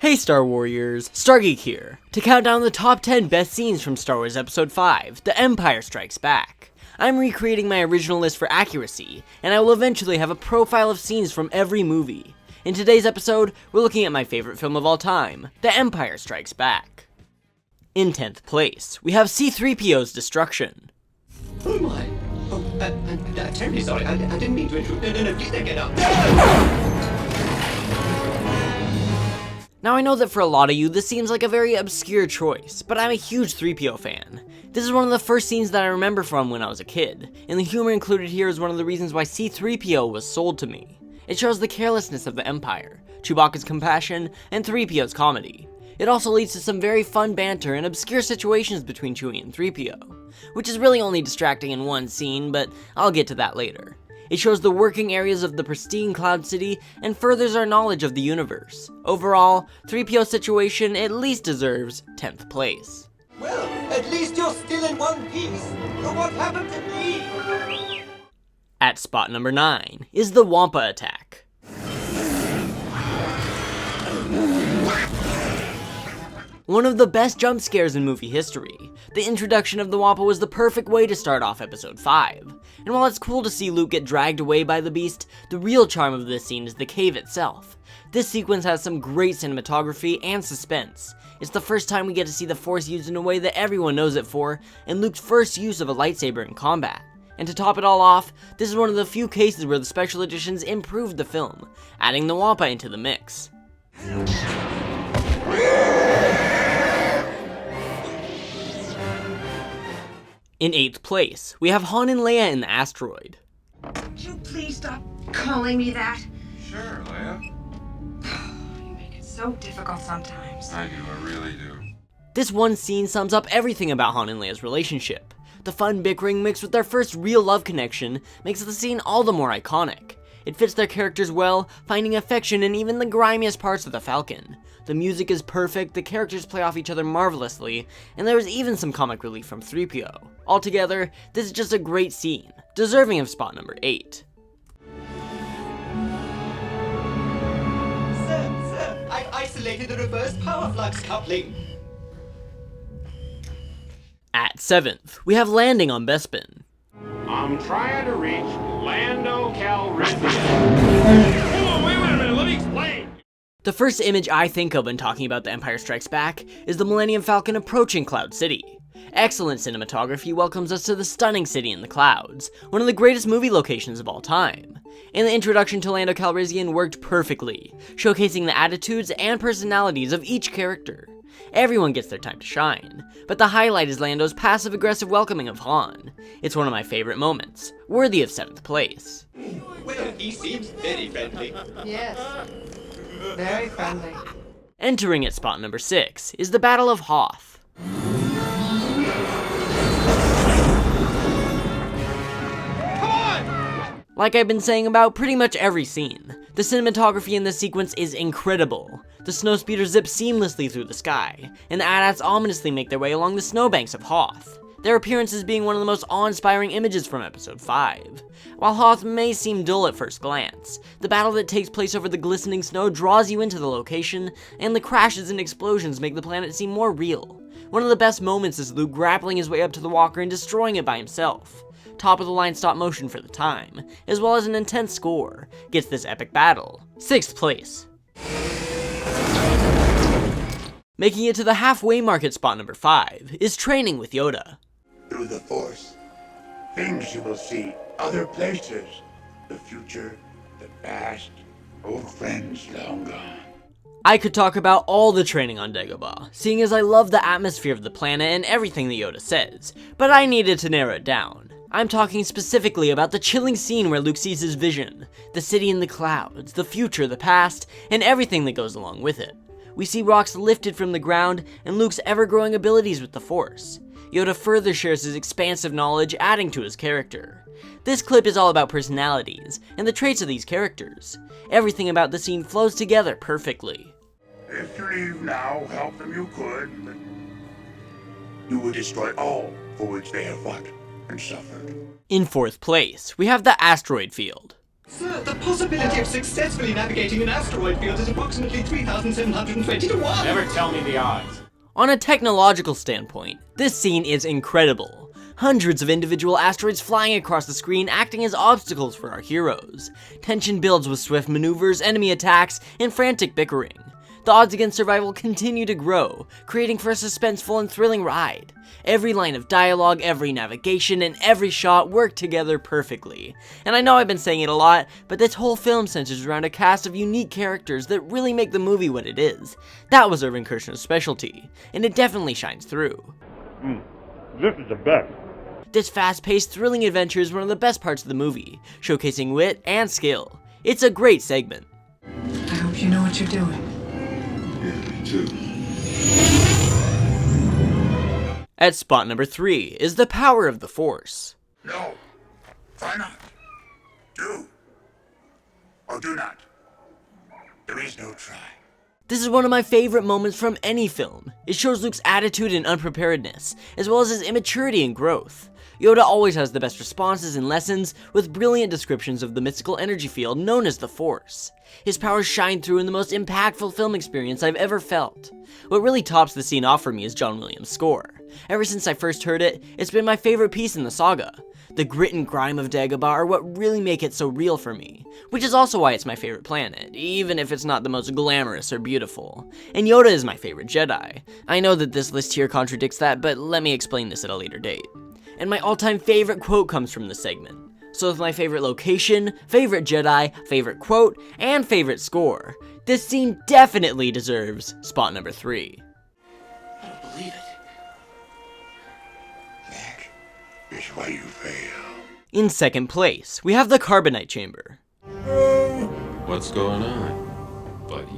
Hey Star Warriors, Geek here, to count down the top 10 best scenes from Star Wars Episode 5, The Empire Strikes Back. I'm recreating my original list for accuracy, and I will eventually have a profile of scenes from every movie. In today's episode, we're looking at my favorite film of all time, The Empire Strikes Back. In 10th place, we have C-3PO's destruction. Oh my! Oh, I'm terribly sorry. I didn't mean to intrude. No, please don't get up. Now I know that for a lot of you this seems like a very obscure choice, but I'm a huge 3PO fan. This is one of the first scenes that I remember from when I was a kid, and the humor included here is one of the reasons why C-3PO was sold to me. It shows the carelessness of the Empire, Chewbacca's compassion, and 3PO's comedy. It also leads to some very fun banter and obscure situations between Chewie and 3PO, which is really only distracting in one scene, but I'll get to that later. It shows the working areas of the pristine Cloud City and furthers our knowledge of the universe. Overall, 3PO's situation at least deserves 10th place. Well, at least you're still in one piece. Look what happened to me. At spot number 9 is the Wampa attack. One of the best jump scares in movie history. The introduction of the Wampa was the perfect way to start off episode 5. And while it's cool to see Luke get dragged away by the beast, the real charm of this scene is the cave itself. This sequence has some great cinematography and suspense. It's the first time we get to see the Force used in a way that everyone knows it for, and Luke's first use of a lightsaber in combat. And to top it all off, this is one of the few cases where the special editions improved the film, adding the Wampa into the mix. In 8th place, we have Han and Leia in the Asteroid. Could you please stop calling me that? Sure, Leia. You make it so difficult sometimes. I do, I really do. This one scene sums up everything about Han and Leia's relationship. The fun bickering mixed with their first real love connection makes the scene all the more iconic. It fits their characters well, finding affection in even the grimiest parts of the Falcon. The music is perfect, the characters play off each other marvelously, and there is even some comic relief from 3PO. Altogether, this is just a great scene, deserving of spot number 8. Sir, I've isolated the reverse power flux coupling. At 7th, we have landing on Bespin. I'm trying to reach Lando Calrissian. Hold on, wait a minute, let me explain. The first image I think of when talking about The Empire Strikes Back is the Millennium Falcon approaching Cloud City. Excellent cinematography welcomes us to the stunning city in the clouds, one of the greatest movie locations of all time. And the introduction to Lando Calrissian worked perfectly, showcasing the attitudes and personalities of each character. Everyone gets their time to shine, but the highlight is Lando's passive-aggressive welcoming of Han. It's one of my favorite moments, worthy of 7th place. Well, he seems very friendly. Yes. Very friendly. Entering at spot number 6 is the Battle of Hoth. Like I've been saying about pretty much every scene, the cinematography in this sequence is incredible. The snowspeeder zips seamlessly through the sky, and the AT-ATs ominously make their way along the snowbanks of Hoth, their appearances being one of the most awe-inspiring images from episode 5. While Hoth may seem dull at first glance, the battle that takes place over the glistening snow draws you into the location, and the crashes and explosions make the planet seem more real. One of the best moments is Luke grappling his way up to the walker and destroying it by himself. Top of the line stop motion for the time, as well as an intense score, gets this epic battle. 6th place. Making it to the halfway mark at spot number 5 is training with Yoda. Through the Force, things you will see, other places, the future, the past, old friends long gone. I could talk about all the training on Dagobah, seeing as I love the atmosphere of the planet and everything that Yoda says, but I needed to narrow it down. I'm talking specifically about the chilling scene where Luke sees his vision, the city in the clouds, the future, the past, and everything that goes along with it. We see rocks lifted from the ground and Luke's ever-growing abilities with the Force. Yoda further shares his expansive knowledge, adding to his character. This clip is all about personalities and the traits of these characters. Everything about the scene flows together perfectly. If you leave now, help them you could, but you will destroy all for which they have fought and suffered. In 4th place, we have the Asteroid field. Sir, the possibility of successfully navigating an asteroid field is approximately 3,720 to 1. Never tell me the odds. On a technological standpoint, this scene is incredible. Hundreds of individual asteroids flying across the screen acting as obstacles for our heroes. Tension builds with swift maneuvers, enemy attacks, and frantic bickering. The odds against survival continue to grow, creating for a suspenseful and thrilling ride. Every line of dialogue, every navigation, and every shot work together perfectly. And I know I've been saying it a lot, but this whole film centers around a cast of unique characters that really make the movie what it is. That was Irvin Kershner's specialty, and it definitely shines through. This is the best. This fast-paced, thrilling adventure is one of the best parts of the movie, showcasing wit and skill. It's a great segment. I hope you know what you're doing. Yeah, me too. At spot number 3 is the power of the Force. No. Why not? Do. Or do not. There is no try. This is one of my favorite moments from any film. It shows Luke's attitude and unpreparedness, as well as his immaturity and growth. Yoda always has the best responses and lessons, with brilliant descriptions of the mystical energy field known as the Force. His powers shine through in the most impactful film experience I've ever felt. What really tops the scene off for me is John Williams' score. Ever since I first heard it, it's been my favorite piece in the saga. The grit and grime of Dagobah are what really make it so real for me, which is also why it's my favorite planet, even if it's not the most glamorous or beautiful. And Yoda is my favorite Jedi. I know that this list here contradicts that, but let me explain this at a later date. And my all-time favorite quote comes from this segment. So with my favorite location, favorite Jedi, favorite quote, and favorite score, this scene definitely deserves spot number 3. I don't believe it. That is why you fail. In second place, we have the Carbonite chamber. What's going on, buddy?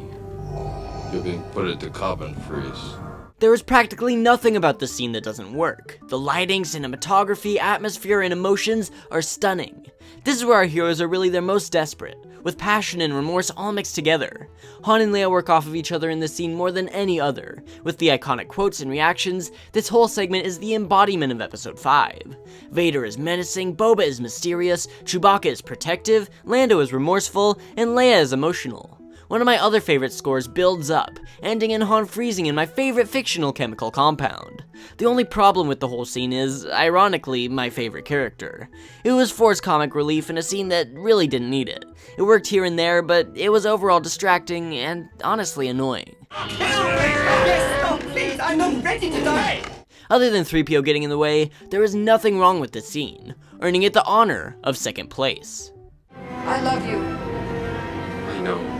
You're being put into carbon freeze. There is practically nothing about this scene that doesn't work. The lighting, cinematography, atmosphere, and emotions are stunning. This is where our heroes are really their most desperate, with passion and remorse all mixed together. Han and Leia work off of each other in this scene more than any other. With the iconic quotes and reactions, this whole segment is the embodiment of Episode 5. Vader is menacing, Boba is mysterious, Chewbacca is protective, Lando is remorseful, and Leia is emotional. One of my other favorite scores builds up, ending in Han freezing in my favorite fictional chemical compound. The only problem with the whole scene is, ironically, my favorite character. It was forced comic relief in a scene that really didn't need it. It worked here and there, but it was overall distracting and honestly annoying. Yes, no, please, I'm not ready to die. Other than 3PO getting in the way, there is nothing wrong with this scene, earning it the honor of second place. I love you. I know.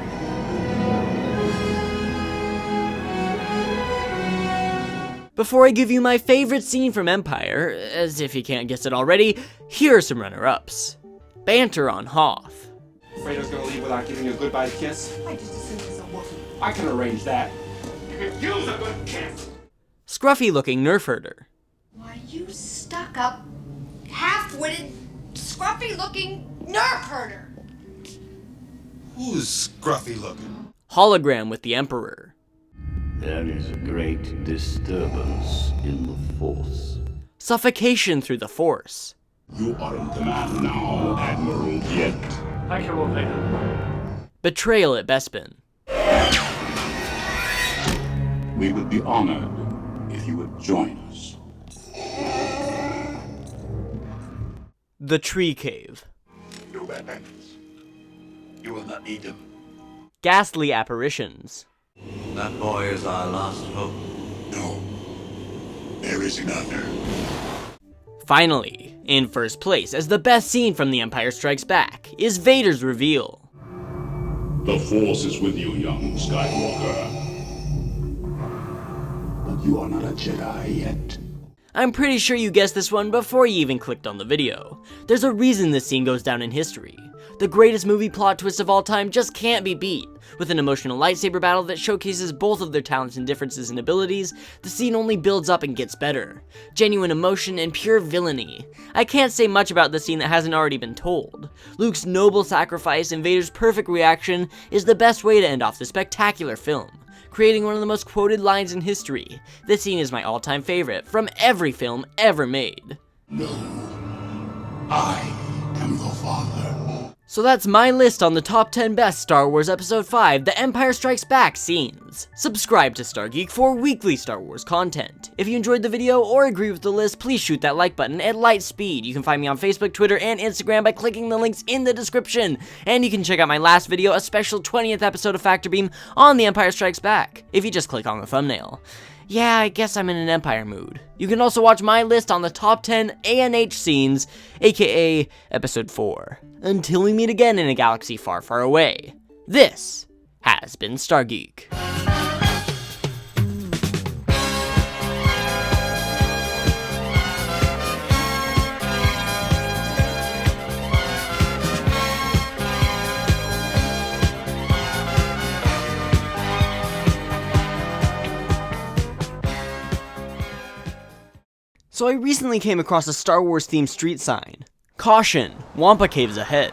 Before I give you my favorite scene from Empire, as if you can't guess it already, here are some runner-ups. Banter on Hoth. Fredo's gonna leave without giving you a goodbye kiss? I just assumed he's a Wookiee. I can arrange that. You could use a good kiss. Scruffy-looking nerf herder. Why, you stuck-up, half-witted, scruffy-looking nerf herder! Who's scruffy looking? Hologram with the Emperor. There is a great disturbance in the Force. Suffocation through the Force. You are in command now, Admiral Yet. Thank you, Wampa. Betrayal at Bespin. We would be honored if you would join us. The Tree Cave. Your weapons. You will not need them. Ghastly apparitions. That boy is our last hope. No. There is another. Finally, in first place as the best scene from The Empire Strikes Back is Vader's reveal. The Force is with you, young Skywalker. But you are not a Jedi yet. I'm pretty sure you guessed this one before you even clicked on the video. There's a reason this scene goes down in history. The greatest movie plot twist of all time just can't be beat. With an emotional lightsaber battle that showcases both of their talents and differences in abilities, the scene only builds up and gets better. Genuine emotion and pure villainy. I can't say much about the scene that hasn't already been told. Luke's noble sacrifice and Vader's perfect reaction is the best way to end off this spectacular film, creating one of the most quoted lines in history. This scene is my all-time favorite from every film ever made. No. I am the Father. So that's my list on the top 10 best Star Wars Episode 5, The Empire Strikes Back scenes. Subscribe to Star Geek for weekly Star Wars content. If you enjoyed the video or agree with the list, please shoot that like button at light speed. You can find me on Facebook, Twitter, and Instagram by clicking the links in the description. And you can check out my last video, a special 20th episode of Factor Beam on The Empire Strikes Back, if you just click on the thumbnail. Yeah, I guess I'm in an Empire mood. You can also watch my list on the top 10 ANH scenes, aka Episode 4. Until we meet again in a galaxy far, far away, this has been Star Geek. So I recently came across a Star Wars themed street sign. Caution, Wampa caves ahead.